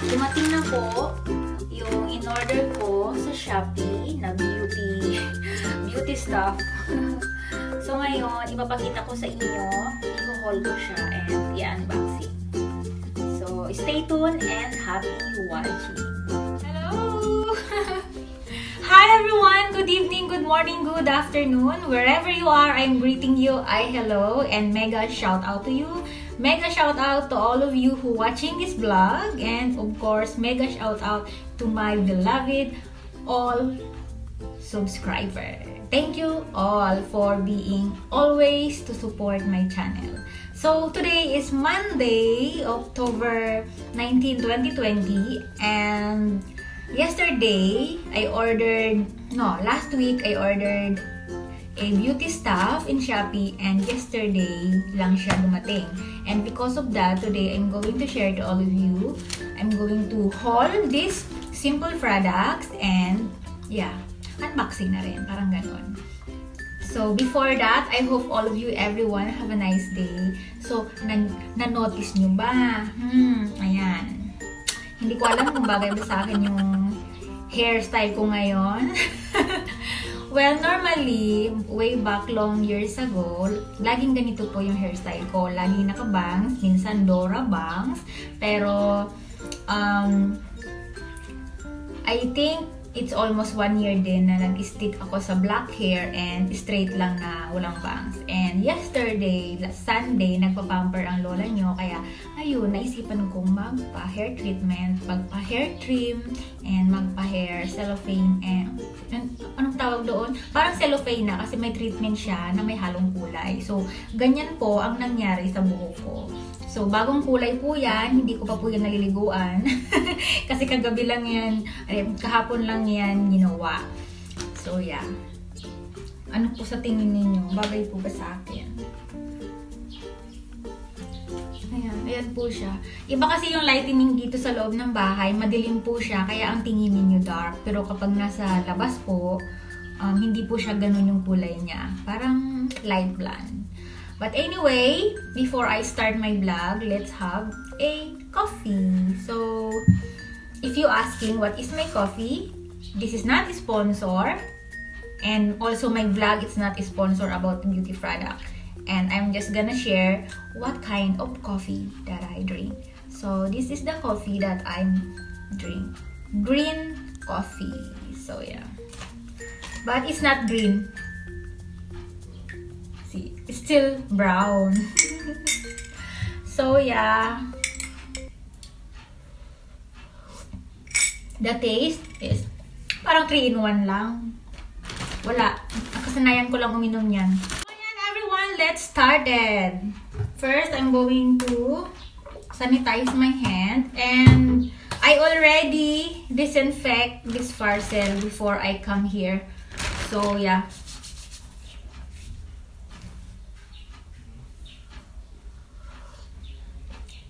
Dumating na po yung in-order ko sa Shopee na beauty stuff. So ngayon, ipapakita ko sa inyo, i-haul ko siya and i-unboxing. So stay tuned and happy watching. Hello! Hi everyone! Good evening, good morning, good afternoon. Wherever you are, I'm greeting you. Hello and mega shout out to you. Mega shout out to all of you who watching this vlog, and of course mega shout out to my beloved all subscriber. Thank you all for being always to support my channel. So today is Monday, October 19, 2020, and last week I ordered a beauty stuff in Shopee, and yesterday lang siya dumating. And because of that, today I'm going to share to all of you. I'm going to haul these simple products and unboxing na rin, parang ganon. So before that, I hope all of you, everyone, have a nice day. So, na-notice nyo ba? Ayan. Hindi ko alam kung bagay ba sa akin yung hairstyle ko ngayon. Well, normally, way back long years ago, laging ganito po yung hairstyle ko. Laging naka-bangs, minsan Dora bangs. Pero, I think it's almost 1 year din na nag-stick ako sa black hair and straight lang na walang bangs. And yesterday, Sunday, nagpa-pamper ang lola nyo. Kaya, ayun, naisipan kong magpa-hair treatment, magpa-hair trim, and magpa-hair cellophane. And anong tawag doon? Parang cellophane na kasi may treatment siya na may halong kulay. So, ganyan po ang nangyari sa buhok ko. So, bagong kulay po yan. Hindi ko pa po yan naliliguan. Kasi kagabi lang yan, kahapon lang yan ginawa. So, yeah. Ano po sa tingin ninyo? Bagay po ba sa akin? Ayan po siya. Iba kasi yung lightning dito sa loob ng bahay. Madilim po siya, kaya ang tingin ninyo dark. Pero kapag nasa labas po, hindi po siya ganun yung kulay niya. Parang light blonde. But anyway, before I start my vlog, let's have a coffee. So, if you asking what is my coffee, this is not a sponsor. And also my vlog, it's not a sponsor about the beauty product. And I'm just gonna share what kind of coffee that I drink. So, this is the coffee that I'm drink. Green coffee. So, yeah. But it's not green. See, it's still brown. So, yeah. The taste is parang 3-in-1 lang. Wala. Kasanayan ko lang uminom yan. So, yan everyone, let's start it. First, I'm going to sanitize my hand. And I already disinfect this parcel before I come here. So, yeah.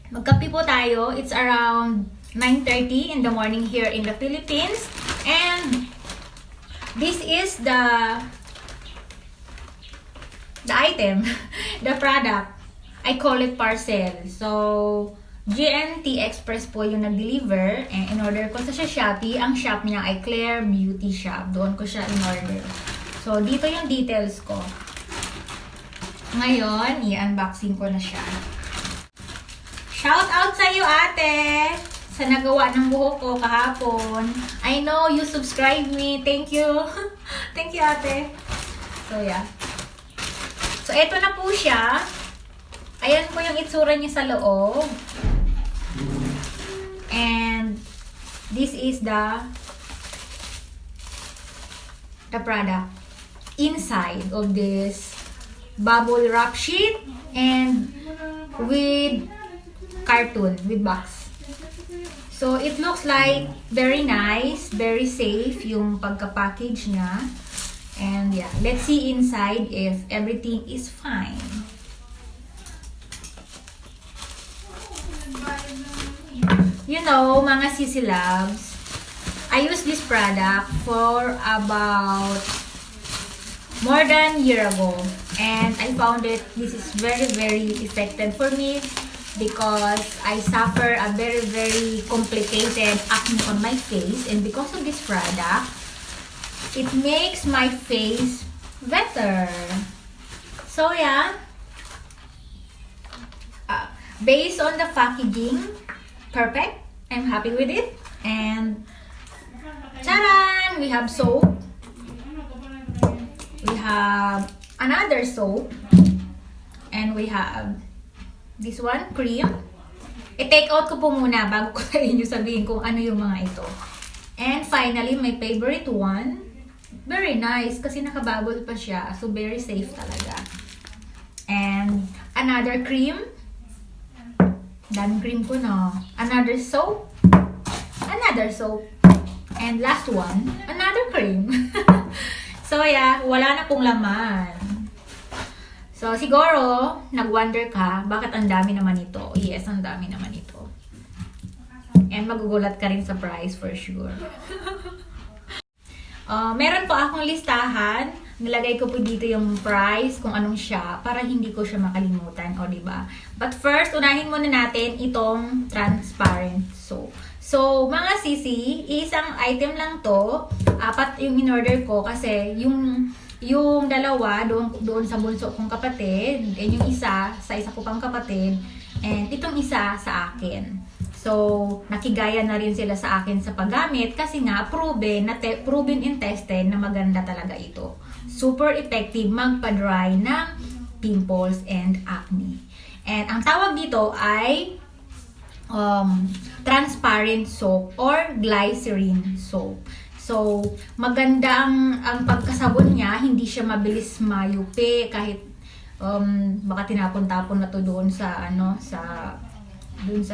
Magkape po tayo. It's around 9:30 in the morning here in the Philippines. And this is the item, the product. I call it parcel. So, GNT Express po yung nag-deliver. And in-order ko sa Shopee. Ang shop niya ay Claire Beauty Shop. Doon ko siya in-order. So, dito yung details ko. Ngayon, i-unboxing ko na siya. Shout out sa iyo, ate! Sa nagawa ng buhok ko kahapon. I know you subscribe me. Thank you. Thank you, ate. So, yeah. So, eto na po siya. Ayan po yung itsura niya sa loob. And, this is the product inside of this bubble wrap sheet and with carton, with box. So, it looks like very nice, very safe yung pagka-package niya. And yeah, let's see inside if everything is fine. You know, mga Sisi Loves, I use this product for about more than a year ago. And I found it, this is very, very effective for me. because I suffer a very, very complicated acne on my face. And because of this product, it makes my face better. So yeah, based on the packaging, perfect. I'm happy with it. And charan! We have soap. We have another soap. And we have this one, cream. I-take out ko po muna bago ko sa inyo sabihin kung ano yung mga ito. And finally, my favorite one. Very nice kasi nakabubble pa siya. So, very safe talaga. And another cream. Daming cream ko na. Another soap. Another soap. And last one, another cream. So, yeah, wala na pong laman. So, siguro, nag-wonder ka, bakit ang dami naman ito? Yes, ang dami naman ito. And magugulat ka rin sa price for sure. Meron po akong listahan. Nilagay ko po dito yung price, kung anong siya, para hindi ko siya makalimutan. O, diba? But first, unahin muna natin itong transparent soap. So, mga sisi, isang item lang to. 4 yung in-order ko kasi yung dalawa doon sa bunso kong kapatid, and yung isa sa isa ko pang kapatid, and itong isa sa akin. So, nakigaya na rin sila sa akin sa paggamit kasi nga proven and tested na maganda talaga ito. Super effective magpa-dry ng pimples and acne. And ang tawag dito ay transparent soap or glycerin soap. So, maganda ang pagkasabon niya, hindi siya mabilis mayupi kahit baka tinapon-tapon na to doon sa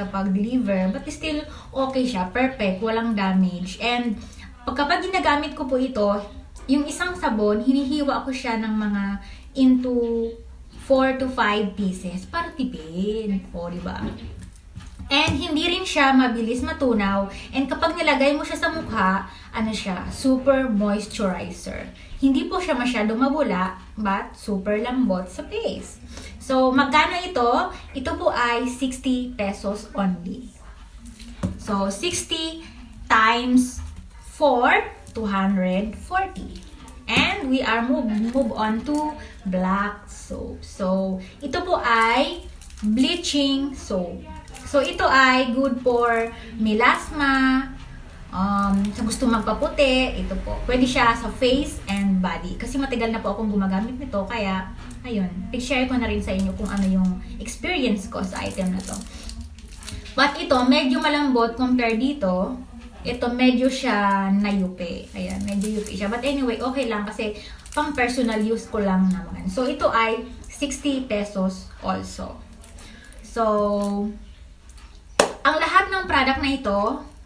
pag-deliver, but still okay siya, perfect, walang damage. And kapag ginagamit ko po ito, yung isang sabon, hinihiwa ko siya ng mga into 4 to 5 pieces para tipid. O, diba? And hindi rin siya mabilis matunaw. And kapag nilagay mo siya sa mukha, super moisturizer. Hindi po siya masyadong mabula, but super lambot sa face. So, magkano ito? Ito po ay 60 pesos only. So, 60 times 4, 240. And we are move on to black soap. So, ito po ay bleaching soap. So, ito ay good for melasma, sa gusto magpaputi, ito po. Pwede siya sa face and body. Kasi matagal na po akong gumagamit nito, kaya, ayun, i-share ko na rin sa inyo kung ano yung experience ko sa item na to. But ito, medyo malambot compare dito. Ito, medyo siya nayupi. Ayan, medyo yupi siya. But anyway, okay lang kasi pang personal use ko lang naman. So, ito ay 60 pesos also. So, ang lahat ng product na ito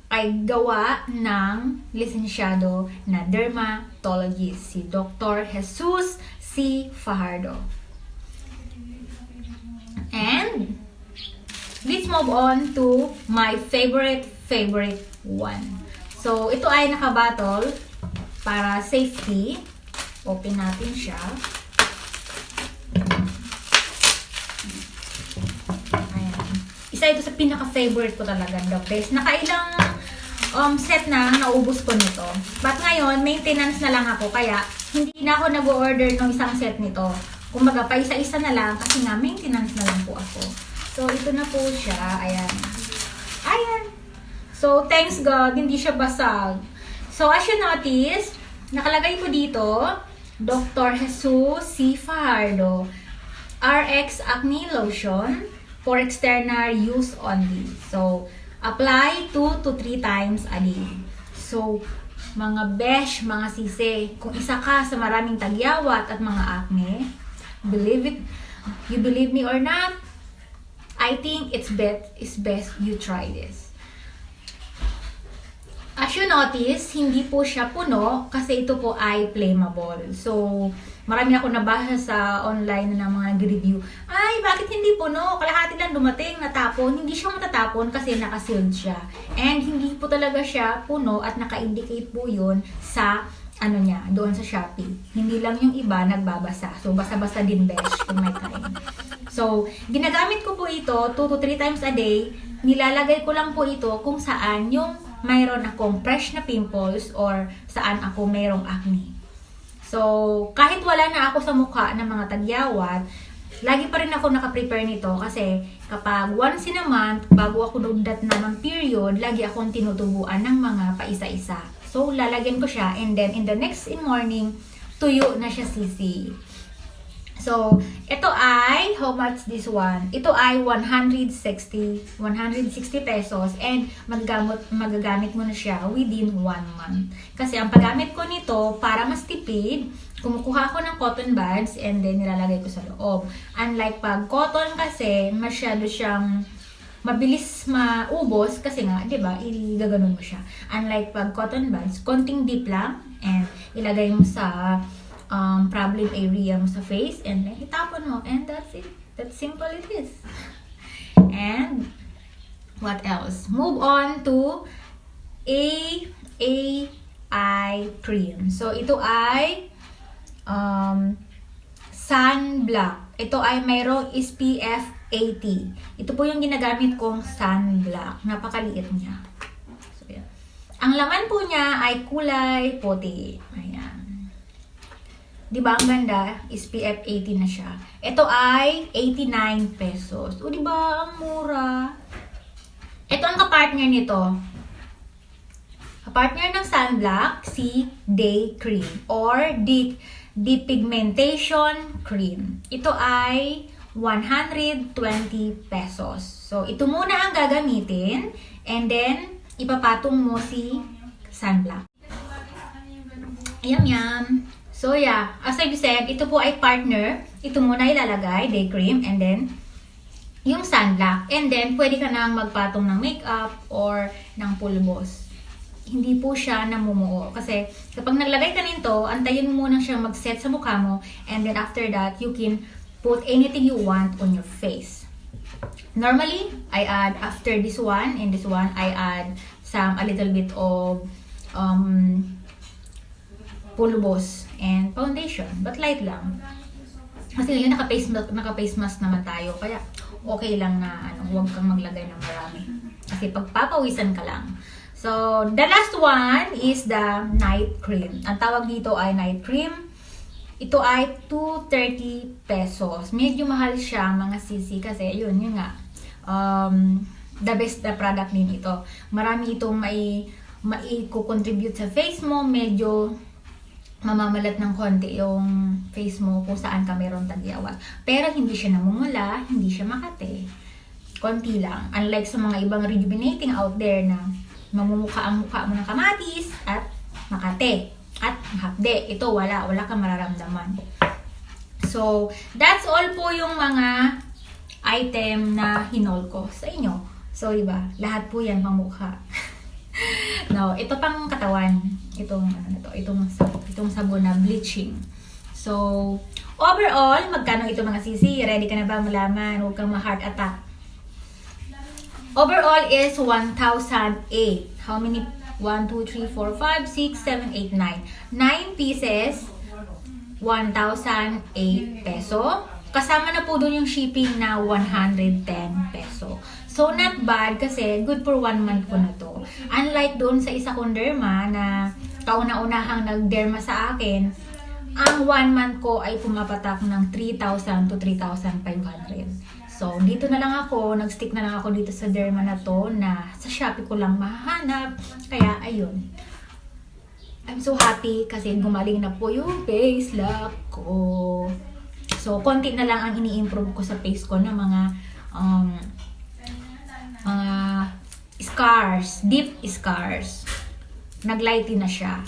ay gawa ng lisensyado na dermatologist, si Dr. Jesus C. Fajardo. And let's move on to my favorite one. So, ito ay nakabattle para safety. Open natin siya. Isa ito sa pinaka-favorite ko talaga, the best. Nakailang set na naubos ko nito. But ngayon, maintenance na lang ako, kaya hindi na ako nag-order ng isang set nito. Kumbaga, pa isa-isa na lang kasi nga maintenance na lang po ako. So, ito na po siya. Ayan. Ayan. So, thanks God, hindi siya basag. So, as you notice, nakalagay ko dito, Dr. Jesus C. Fajardo RX Acne Lotion for external use only. So, apply 2 to 3 times a day. So, mga besh, mga sisi, kung isa ka sa maraming tagyawat at mga acne, you believe me or not, I think it's best you try this. As you notice, hindi po siya puno kasi ito po ay flammable. So, marami ako nabasa sa online na mga nag-review. Ay, bakit hindi puno? Kalahati lang dumating, natapon. Hindi siya matatapon kasi naka-sealed siya. And hindi po talaga siya puno at naka-indicate po yun sa doon sa Shopee. Hindi lang yung iba nagbabasa. So, basa-basa din besh kung may time. So, ginagamit ko po ito 2 to 3 times a day. Nilalagay ko lang po ito kung saan yung mayroon akong fresh na pimples or saan ako mayroong acne. So, kahit wala na ako sa mukha ng mga tagyawat, lagi pa rin ako nakaprepare nito kasi kapag once in a month, bago ako nagdat na ng period, lagi akong tinutubuan ng mga paisa-isa. So, lalagyan ko siya and then in the next morning, tuyo na siya sisi. So, ito ay, how much this one? Ito ay 160 pesos and magagamit mo na siya within 1 month. Kasi ang paggamit ko nito, para mas tipid, kumukuha ako ng cotton buds and then nilalagay ko sa loob. Unlike pag cotton kasi, masyado siyang mabilis maubos kasi nga, di ba, igaganon mo siya. Unlike pag cotton buds, konting dip lang and ilagay mo sa problem area mo sa face and then itapon mo and that's it. That's simple it is. And what else? Move on to eye cream. So ito ay sunblock. Ito ay mayroong SPF 80. Ito po yung ginagamit kong sunblock. Napakaliit niya. So, yan. Ang laman po niya ay kulay puti. Ayan. Diba ang ganda? SPF 80 na siya. Ito ay 89 pesos. O diba ang mura? Ito ang kapartner nito. Kapartner ng sunblock, si Day Cream or Depigmentation Cream. Ito ay 120 pesos. So, ito muna ang gagamitin and then ipapatong mo si sunblock. Yum. So, yeah. As I've said, ito po ay partner. Ito muna ilalagay, day cream, and then yung sunblock. And then, pwede ka nang magpatong ng makeup or ng pulbos. Hindi po siya namumuo. Kasi, kapag naglagay ka nito, antayin mo muna siya mag-set sa mukha mo. And then, after that, you can put anything you want on your face. Normally, I add, after this one, and this one, I add a little bit of pulbos and foundation, but light lang. Kasi ngayon naka-face mask naman tayo, kaya okay lang na huwag kang maglagay ng marami. Kasi pagpapawisan ka lang. So, the last one is the night cream. Ang tawag dito ay night cream. Ito ay 230 pesos. Medyo mahal siya mga sisi kasi yun nga. The best na product din ito. Marami itong mai-contribute sa face mo. Medyo mamamalat ng konti yung face mo kung saan ka mayroong tagyawat. Pero hindi siya namumula, hindi siya makate. Konti lang. Unlike sa mga ibang rejuvenating out there na mamumukha ang mukha mo ng kamatis at makate at hapde. Ito wala kang mararamdaman. So, that's all po yung mga item na hinol ko sa inyo. So, diba? Lahat po yan pamukha. No, ito pang katawan. Itong sabon na bleaching. So, overall, magkano ito mga sisi? Ready ka na ba malaman? Huwag kang ma-heart attack. Overall is 1,008. How many? 1, 2, 3, 4, 5, 6, 7, 8, 9. 9 pieces, 1,008 peso. Kasama na po doon yung shipping na 110 peso. So, not bad kasi good for 1 month ko na to. Unlike doon sa isa kong derma na kauna-unahang nag-derma sa akin, ang 1 month ko ay pumapatak ng 3,000 to 3,500. So, dito na lang ako, nag-stick na lang ako dito sa derma na to na sa Shopee ko lang mahanap. Kaya, ayun. I'm so happy kasi gumaling na po yung face lock ko. So, konti na lang ang ini-improve ko sa face ko ng mga scars, deep scars. Naglighty na siya.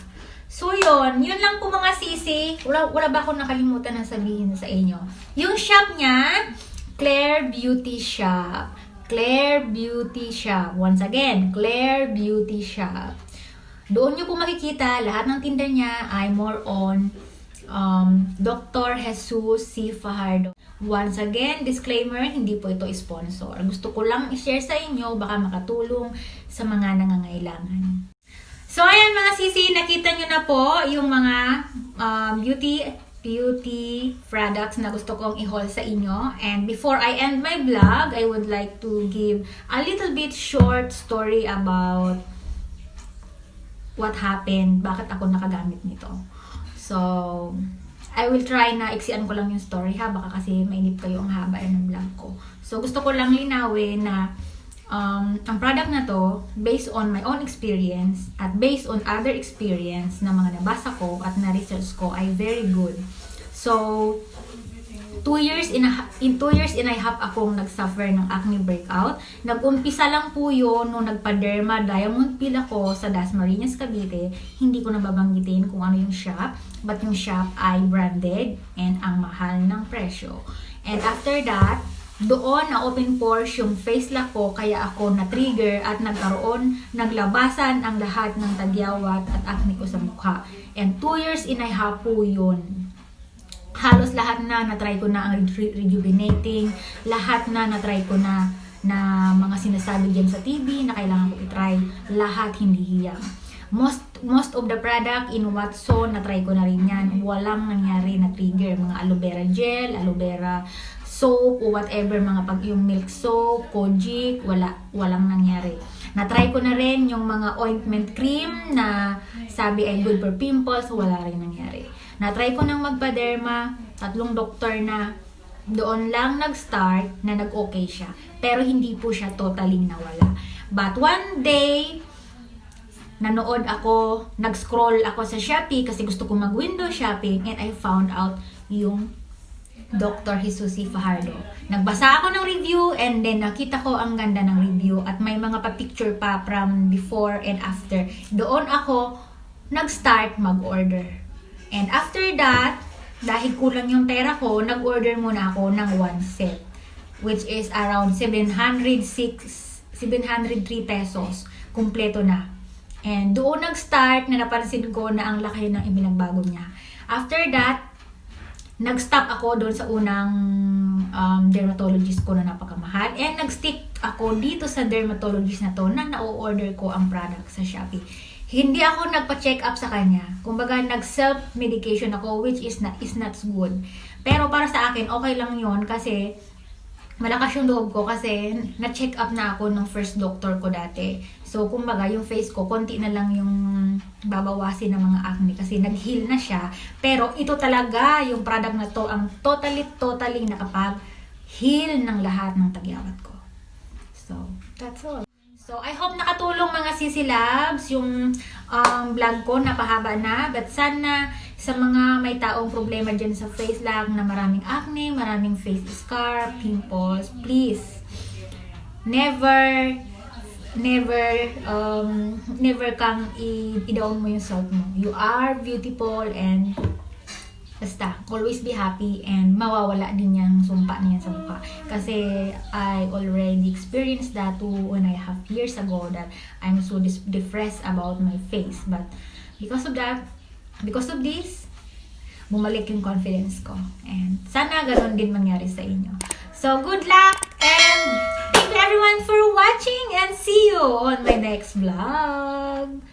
So, yun lang po mga sisi. Wala ba akong nakalimutan na sabihin sa inyo? Yung shop niya, Claire Beauty Shop. Claire Beauty Shop. Once again, Claire Beauty Shop. Doon nyo po makikita, lahat ng tinda niya ay more on Dr. Jesus C. Fajardo. Once again, disclaimer, hindi po ito sponsor. Gusto ko lang i-share sa inyo, baka makatulong sa mga nangangailangan. So, ayan mga sisi, nakita nyo na po yung mga beauty beauty products na gusto kong i-haul sa inyo. And before I end my vlog, I would like to give a little bit short story about what happened, bakit ako nakagamit nito. So, I will try na iksian ko lang yung story ha, baka kasi mainip kayo ang haba ng vlog ko. So, gusto ko lang linawin na ang product na to, based on my own experience at based on other experience na mga nabasa ko at na-research ko, ay very good. So, 2 years and a half akong nagsuffer ng acne breakout. Nag-umpisa lang po yun nung nagpa-derma diamond peel ako sa Dasmariñas, Cavite. Hindi ko nababanggitin kung ano yung shop, but yung shop ay branded and ang mahal ng presyo. And after that, doon na open pores yung face lock ko, kaya ako na-trigger at naglabasan ang lahat ng tagyawat at acne ko sa mukha. And 2 years and a half po yun. Halos lahat na na-try ko na ang rejuvenating, lahat na na-try ko na mga sinasabi dyan sa TV na kailangan ko i-try, lahat hindi hiyang. Most of the product in Watson, na-try ko na rin yan. Walang nangyari na trigger. Mga aloe vera gel, aloe vera soap, o whatever, mga yung milk soap, Kojic, walang nangyari. Na-try ko na rin yung mga ointment cream na sabi ay good for pimples, wala rin nangyari. Na-try ko nang magpa-derma, 3 doktor na, doon lang nag-start na nag-okay siya. Pero hindi po siya totally nawala. But one day, nag-scroll ako sa Shopee kasi gusto ko mag-window shopping, and I found out yung Dr. Jesusi Fajardo. Nagbasa ako ng review, and then nakita ko ang ganda ng review at may mga pa-picture pa from before and after. Doon ako nag-start mag-order. And after that, dahil kulang yung pera ko, nag-order muna ako ng 1 set, which is around 703 pesos. Kumpleto na. And doon nag-start na napansin ko na ang laki ng ibinagbago niya. After that, nag-stop ako doon sa unang dermatologist ko na napakamahal. And nag-stick ako dito sa dermatologist na to na na-order ko ang product sa Shopee. Hindi ako nagpa-check up sa kanya. Kumbaga, nag-self-medication ako, which is not good. Pero para sa akin, okay lang yon kasi malakas yung loob ko kasi na-check up na ako ng first doctor ko dati. So, kumbaga, yung face ko, konti na lang yung babawasin ng mga acne kasi nag-heal na siya. Pero ito talaga, yung product na to, ang totally nakapag-heal ng lahat ng tagyawat ko. So, that's all. So, I hope nakatulong mga sisilabs yung vlog ko, napahaba na. But sana sa mga may taong problema dyan sa face lock na maraming acne, maraming face scar, pimples, please, never kang i-down mo yung self mo. You are beautiful, and basta, always be happy, and mawawala din yung sumpa niya sa mukha. Kasi I already experienced that too when I have years ago that I'm so depressed about my face. But because of this, bumalik yung confidence ko. And sana ganun din mangyari sa inyo. So, good luck, and thank you everyone for watching, and see you on my next vlog.